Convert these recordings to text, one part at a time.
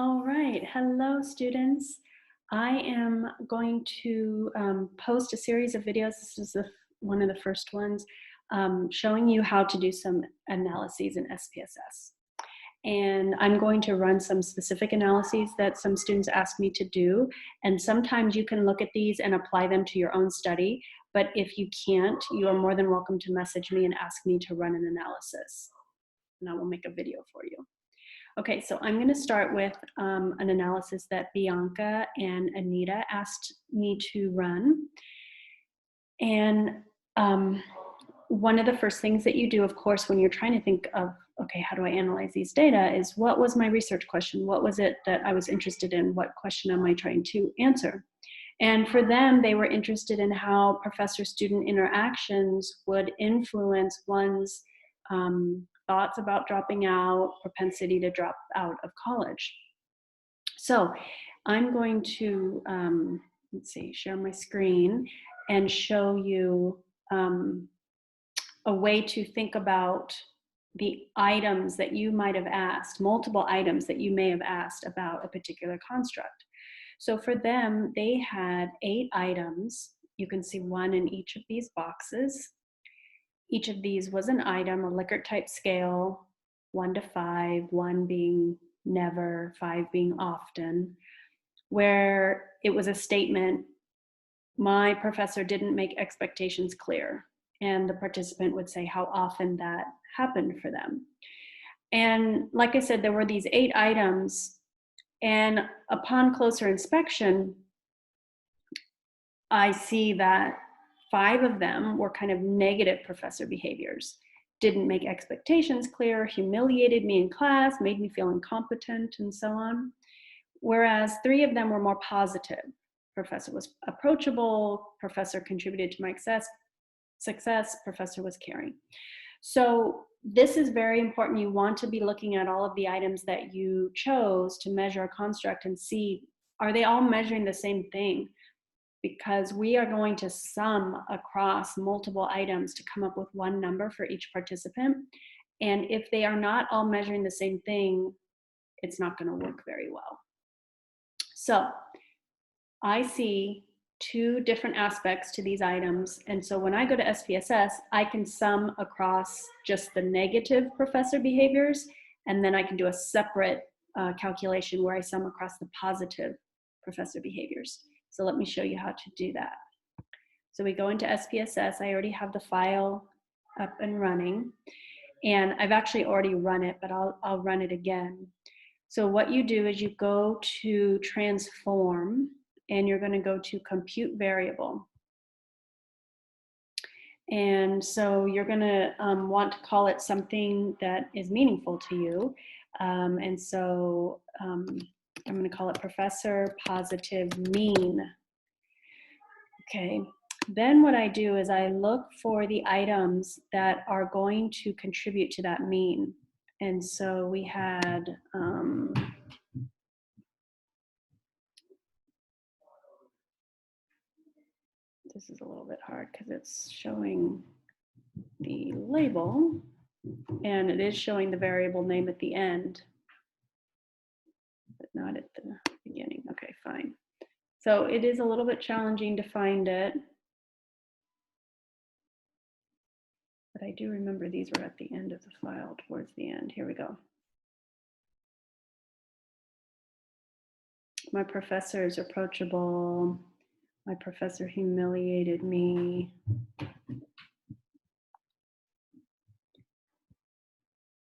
All right. Hello, students. I am going to post a series of videos. This is one of the first ones showing you how to do some analyses in SPSS. And I'm going to run some specific analyses that some students ask me to do. And sometimes you can look at these and apply them to your own study. But if you can't, you are more than welcome to message me and ask me to run an analysis. And I will make a video for you. Okay, so I'm going to start with an analysis that Bianca and Anita asked me to run. And one of the first things that you do, of course, when you're trying to think of, okay, how do I analyze these data, is what was my research question? What was it that I was interested in? What question am I trying to answer? And for them, they were interested in how professor-student interactions would influence one's thoughts about dropping out, propensity to drop out of college. So I'm going to, let's see, share my screen and show you a way to think about the items that you might have asked, multiple items that you may have asked about a particular construct. So for them, they had 8 items. You can see 1 in each of these boxes. Each of these was an item, a Likert-type scale, 1 to 5, 1 being never, 5 being often, where it was a statement, my professor didn't make expectations clear. And the participant would say how often that happened for them. And like I said, there were these 8 items, and upon closer inspection, I see that 5 of them were kind of negative professor behaviors. Didn't make expectations clear, humiliated me in class, made me feel incompetent, and so on. Whereas 3 of them were more positive. Professor was approachable, professor contributed to my success, professor was caring. So this is very important. You want to be looking at all of the items that you chose to measure a construct and see, are they all measuring the same thing? Because we are going to sum across multiple items to come up with one number for each participant. And if they are not all measuring the same thing, it's not going to work very well. So I see 2 different aspects to these items. And so when I go to SPSS, I can sum across just the negative professor behaviors, and then I can do a separate calculation where I sum across the positive professor behaviors. So let me show you how to do that. So we go into SPSS. I already have the file up and running. And I've actually already run it, but I'll run it again. So what you do is you go to transform, and you're going to go to compute variable. And so you're going to want to call it something that is meaningful to you. And so I'm going to call it professor positive mean. Okay, then what I do is I look for the items that are going to contribute to that mean. And so we had, this is a little bit hard because it's showing the label and it is showing the variable name at the end, but not at the beginning. Okay, fine. So it is a little bit challenging to find it, but I do remember these were at the end of the file, towards the end. Here we go. My professor is approachable. My professor humiliated me.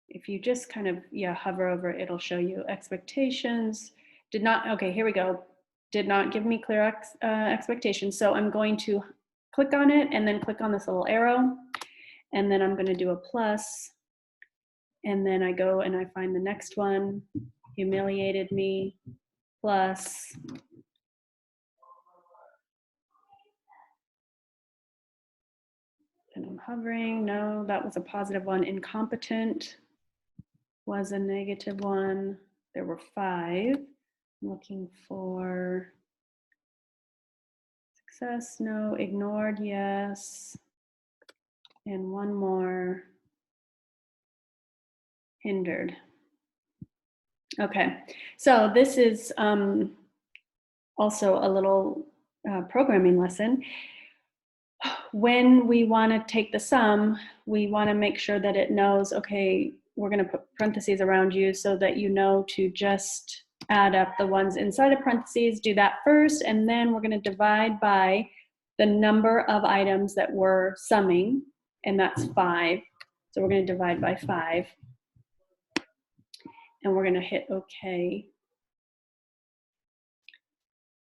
If you just kind of, hover over it, it'll show you expectations. Did not, okay, here we go. Did not give me clear expectations. So I'm going to click on it and then click on this little arrow. And then I'm going to do a plus. And then I go and I find the next one, humiliated me, plus. And I'm hovering. No, that was a positive one. Incompetent was a negative one. There were 5. I'm looking for success. No. Ignored. Yes. And one more. Hindered. Okay, so this is also a little programming lesson. When we want to take the sum, we want to make sure that it knows, okay, we're going to put parentheses around you so that you know to just add up the ones inside of parentheses, do that first, and then we're going to divide by the number of items that we're summing, and that's 5. So we're going to divide by 5, and we're going to hit OK.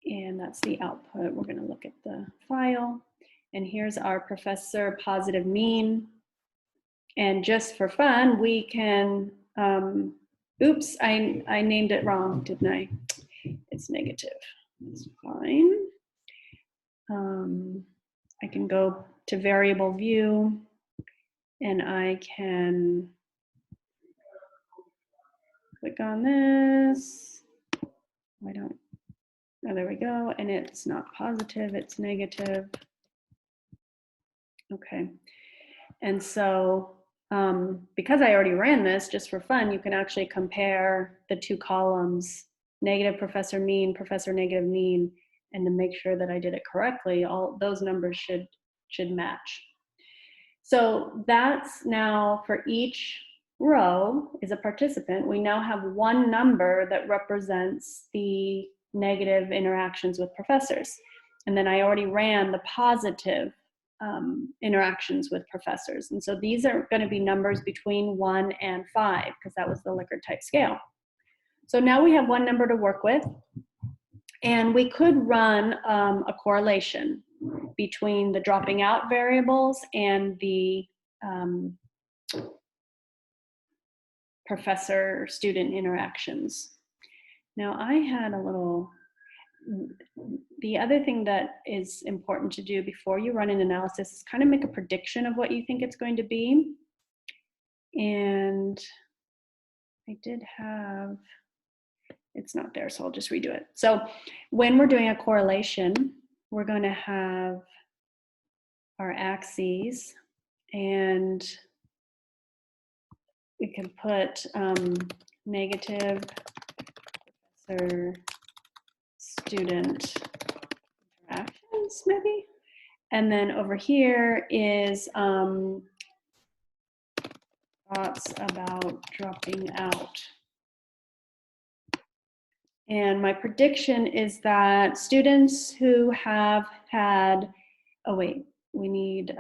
And that's the output. We're going to look at the file. And here's our professor positive mean. And just for fun, we can, oops, I named it wrong, didn't I? It's negative. That's fine. I can go to variable view, and I can click on this. Why don't, oh, there we go. And it's not positive, it's negative. Okay. And so because I already ran this just for fun, you can actually compare the two columns, negative professor mean, professor negative mean, and to make sure that I did it correctly, all those numbers should match. So that's now for each row is a participant. We now have one number that represents the negative interactions with professors. And then I already ran the positive interactions with professors. And so these are going to be numbers between 1 and 5, because that was the Likert-type scale. So now we have one number to work with, and we could run a correlation between the dropping out variables and the professor-student interactions. Now I had a little, the other thing that is important to do before you run an analysis is kind of make a prediction of what you think it's going to be. And I did have, it's not there, so I'll just redo it. So when we're doing a correlation, we're going to have our axes, and we can put negative professor student interactions maybe. And then over here is thoughts about dropping out. And my prediction is that students who have had, oh wait, we need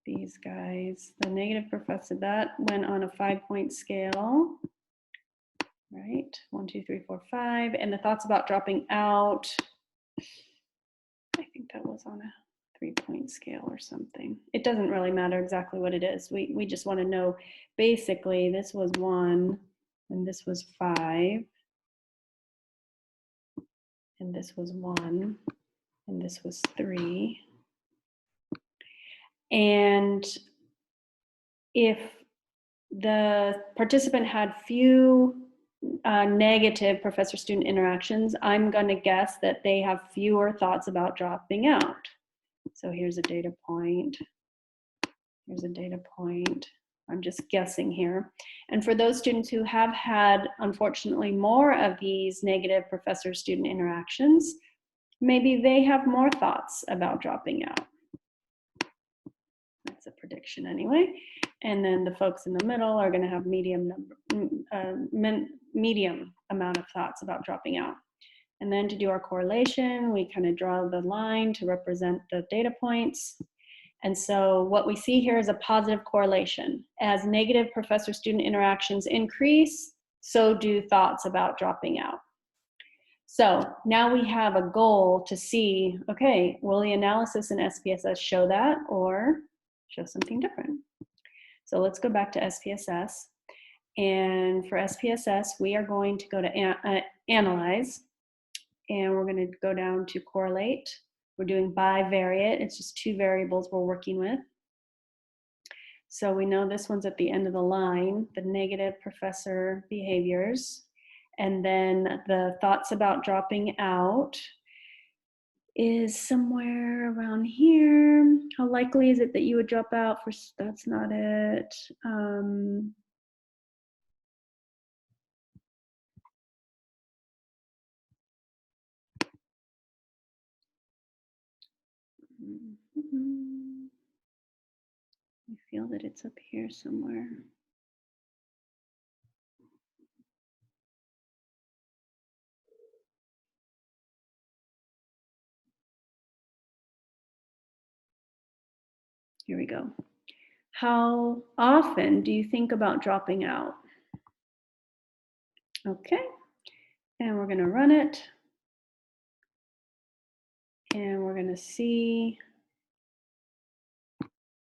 these guys. The negative professor, that went on a 5-point scale, right? 1, 2, 3, 4, 5. And the thoughts about dropping out, I think that was on a 3-point scale or something. It doesn't really matter exactly what it is. We just want to know, basically, this was 1, and this was 5, and this was 1, and this was 3. And if the participant had few negative professor-student interactions, I'm going to guess that they have fewer thoughts about dropping out. So here's a data point. Here's a data point. I'm just guessing here. And for those students who have had, unfortunately, more of these negative professor-student interactions, maybe they have more thoughts about dropping out. That's a prediction anyway. And then the folks in the middle are going to have medium amount of thoughts about dropping out. And then to do our correlation, we kind of draw the line to represent the data points. And so what we see here is a positive correlation. As negative professor-student interactions increase, so do thoughts about dropping out. So now we have a goal to see, okay, will the analysis in SPSS show that or show something different? So let's go back to SPSS. And for SPSS, we are going to go to Analyze, and we're going to go down to Correlate. We're doing bivariate. It's just 2 variables we're working with. So we know this one's at the end of the line, the negative professor behaviors. And then the thoughts about dropping out is somewhere around here. How likely is it that you would drop out for, that's not it. I feel that it's up here somewhere. Here we go. How often do you think about dropping out? Okay, and we're going to run it. And we're going to see.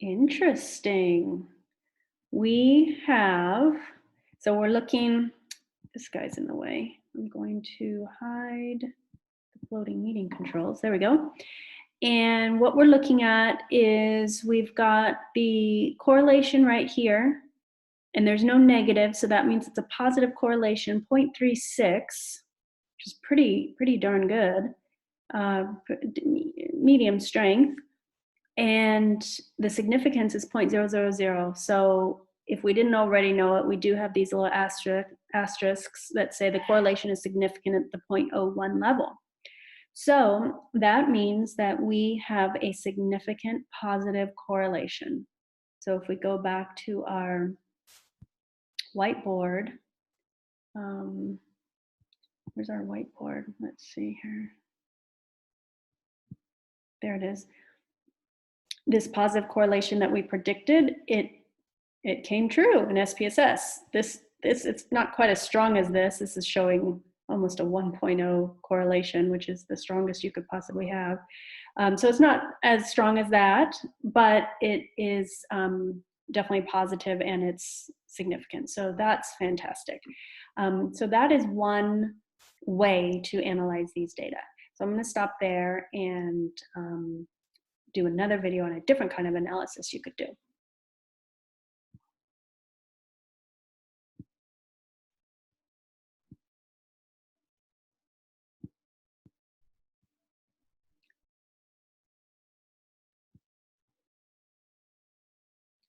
Interesting. We have, so we're looking, this guy's in the way. I'm going to hide the floating meeting controls. There we go. And what we're looking at is we've got the correlation right here, and there's no negative, so that means it's a positive correlation, 0.36, which is pretty darn good, medium strength. And the significance is 0.000. So if we didn't already know it, we do have these little asterisks that say the correlation is significant at the 0.01 level. So that means that we have a significant positive correlation. So if we go back to our whiteboard, where's our whiteboard? Let's see here. There it is. This positive correlation that we predicted, it came true in SPSS. This it's not quite as strong as this. This is showing almost a 1.0 correlation, which is the strongest you could possibly have. So it's not as strong as that, but it is definitely positive and it's significant. So that's fantastic. So that is one way to analyze these data. So I'm going to stop there and do another video on a different kind of analysis you could do.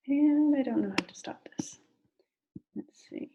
And I don't know how to stop this. Let's see.